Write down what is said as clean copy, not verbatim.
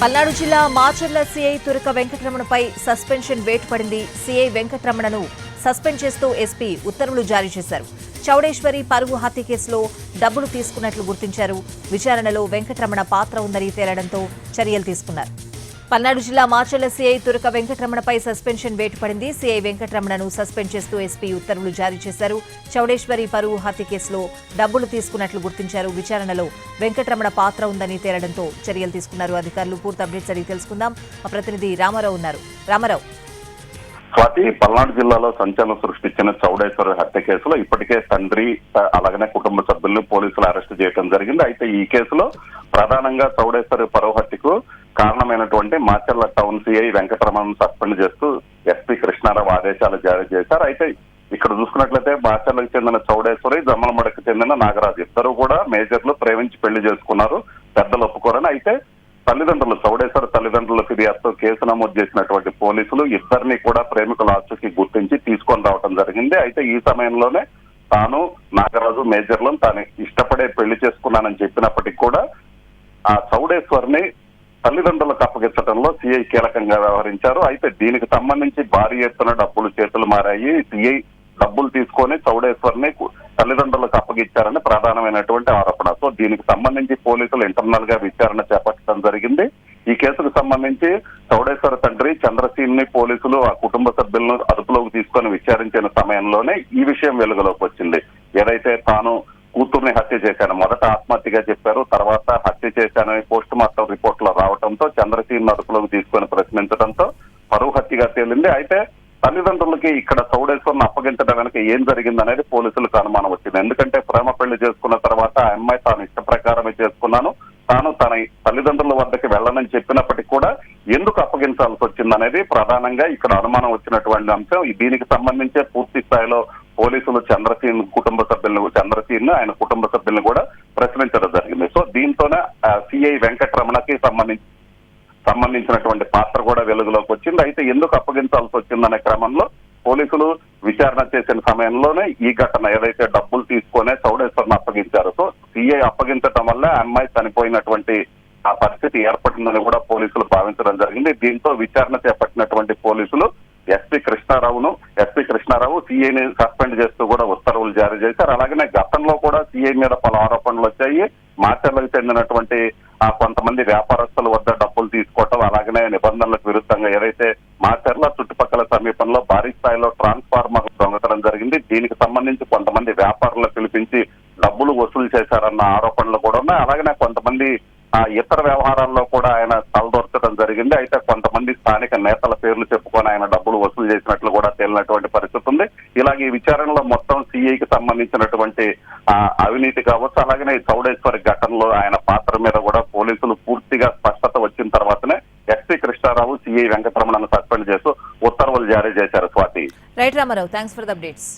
పల్నాడు జిల్లా Macherla CI తురక వెంకటరమణపై suspension వేటు పడింది. సీఐ వెంకటరమణను సస్పెండ్ చేస్తూ ఎస్పీ ఉత్తర్వులు జారీ చేశారు. చౌడేశ్వరి పరువు హత్య కేసులో డబ్బులు తీసుకున్నట్లు గుర్తించారు. విచారణలో వెంకటరమణ పాత్ర ఉందని తేలడంతో చర్యలు తీసుకున్నారు. పల్నాడు జిల్లా మాచర్ల సీఐ తురక వెంకటరమణపై సస్పెన్షన్ వేటు పడింది. సీఐ వెంకటరమణను సస్పెండ్ చేస్తూ ఎస్పీ ఉత్తర్వులు జారీ చేశారు. చౌడేశ్వరి పరువు హత్య కేసులో డబ్బులు తీసుకున్నట్లు గుర్తించారు. విచారణలో వెంకటరమణ పాత్ర ఉందని తేలడంతో చర్యలు తీసుకున్నారు అధికారులు. పూర్తి అప్డేట్స్ అడిగి తెలుసుకుందాం. మా ప్రతినిధి రామారావు ఉన్నారు. రామారావు, స్వాతి, పల్నాడు జిల్లాలో సంచలనం సృష్టించిన చౌడేశ్వరి హత్య కేసులో ఇప్పటికే తండ్రి అలాగనే కుటుంబ సభ్యులను పోలీసులు అరెస్టు చేయడం జరిగింది. అయితే ఈ కేసులో ప్రధానంగా చౌడేశ్వరి పరువు హత్యకు కారణమైనటువంటి మాచర్ల టౌన్ సిఐ వెంకటరమణను సస్పెండ్ చేస్తూ ఎస్పీ కృష్ణారావు ఆదేశాలు జారీ చేశారు. అయితే ఇక్కడ చూసుకున్నట్లయితే మాచర్లకు చెందిన చౌడేశ్వరి, జమ్మలమడకు చెందిన నాగరాజు ఇద్దరు కూడా మేజర్లు ప్రేమించి పెళ్లి చేసుకున్నారు. పెద్దలు ఒప్పుకోరని. అయితే చౌడేశ్వరి తల్లిదండ్రుల ఫిర్యాదుతో కేసు నమోదు చేసినటువంటి పోలీసులు ఇద్దరిని కూడా ప్రేమికుల ఆచూకీ గుర్తించి తీసుకొని రావడం జరిగింది. అయితే ఈ సమయంలోనే తాను నాగరాజు మేజర్లను తాను ఇష్టపడే పెళ్లి చేసుకున్నానని చెప్పినప్పటికీ కూడా ఆ చౌడేశ్వరిని తల్లిదండ్రులకు అప్పగించడంలో సిఐ కీలకంగా వ్యవహరించారు. అయితే దీనికి సంబంధించి భారీ ఎత్తున డబ్బులు చేతులు మారాయి. సిఐ డబ్బులు తీసుకొని చౌడేశ్వరిని తల్లిదండ్రులకు అప్పగించారని ప్రధానమైనటువంటి ఆరోపణ. సో దీనికి సంబంధించి పోలీసులు ఇంటర్నల్ గా విచారణ చేపట్టడం జరిగింది. ఈ కేసుకు సంబంధించి చౌడేశ్వరి తండ్రి చంద్రసీన్ ని పోలీసులు ఆ కుటుంబ సభ్యులను అదుపులోకి తీసుకొని విచారించిన సమయంలోనే ఈ విషయం వెలుగులోకి వచ్చింది. ఏదైతే తాను కూతుర్ని హత్య చేశాను, మొదట ఆత్మహత్యగా చెప్పారు, తర్వాత హత్య చేశానని పోస్ట్ మార్టం రిపోర్ట్ లో రావడంతో చంద్రసీన్ అదుపులోకి తీసుకొని ప్రశ్నించడంతో పరువు హత్యగా తేలింది. అయితే తల్లిదండ్రులకి ఇక్కడ చౌడేశ్వరిని అప్పగించడం వెనక ఏం జరిగిందనేది పోలీసులకు అనుమానం వచ్చింది. ఎందుకంటే ప్రేమ పెళ్లి చేసుకున్న తర్వాత ఆ అమ్మాయి తాను ఇష్ట ప్రకారమే చేసుకున్నాను, తాను తన తల్లిదండ్రుల వద్దకు వెళ్ళనని చెప్పినప్పటికీ కూడా ఎందుకు అప్పగించాల్సి వచ్చిందనేది ప్రధానంగా ఇక్కడ అనుమానం వచ్చినటువంటి అంశం. దీనికి సంబంధించే పూర్తి స్థాయిలో పోలీసులు చంద్రసీన్ ఆయన కుటుంబ సభ్యులను కూడా ప్రశ్నించడం జరిగింది. సో దీంతోనే సిఐ వెంకటరమణకి సంబంధించినటువంటి పాత్ర కూడా వెలుగులోకి వచ్చింది. అయితే ఎందుకు అప్పగించాల్సి వచ్చిందనే క్రమంలో పోలీసులు విచారణ చేసిన సమయంలోనే ఈ ఘటన ఏదైతే డబ్బులు తీసుకునే చౌడేశ్వరిని అప్పగించారు. సో సిఐ అప్పగించడం వల్ల అమ్మాయి చనిపోయినటువంటి ఆ పరిస్థితి ఏర్పడిందని కూడా పోలీసులు భావించడం జరిగింది. దీంతో విచారణ చేపట్టినటువంటి పోలీసులు ఎస్పీ కృష్ణారావు సిఐని సస్పెండ్ చేస్తూ కూడా ఉత్తర్వులు జారీ చేశారు. అలాగనే గతంలో కూడా సిఐ మీద పలు ఆరోపణలు వచ్చాయి. మాచర్లకు చెందినటువంటి కొంతమంది వ్యాపారస్తుల వద్ద డబ్బులు తీసుకోవటం, అలాగనే నిబంధనలకు విరుద్ధంగా ఏదైతే మాచర్ల చుట్టుపక్కల సమీపంలో భారీ స్థాయిలో ట్రాన్స్ఫార్మర్ దొంగతనం జరిగింది. దీనికి సంబంధించి కొంతమంది వ్యాపారులను పిలిపించి డబ్బులు వసూలు చేశారన్న ఆరోపణలు కూడా ఉన్నాయి. అలాగనే కొంతమంది ఇతర వ్యవహారాల్లో కూడా ఆయన తలదొరచడం జరిగింది. అయితే కొంతమంది స్థానిక నేతల పేర్లు చెప్పుకొని ఆయన డబ్బులు వసూలు చేసినట్లు కూడా తేలినటువంటి పరిస్థితి ఉంది. ఇలాగ ఈ విచారణలో మొత్తం సిఐకి సంబంధించినటువంటి అవినీతి కావచ్చు, అలాగనే చౌడేశ్వరి ఘటనలో ఆయన పాత్ర మీద కూడా పోలీసులు పూర్తిగా స్పష్టత వచ్చిన తర్వాతనే ఎస్పీ కృష్ణారావు సిఐ వెంకటరమణను సస్పెండ్ చేస్తూ ఉత్తర్వులు జారీ చేశారు. Swathi. Right Rama Rao, thanks for the updates.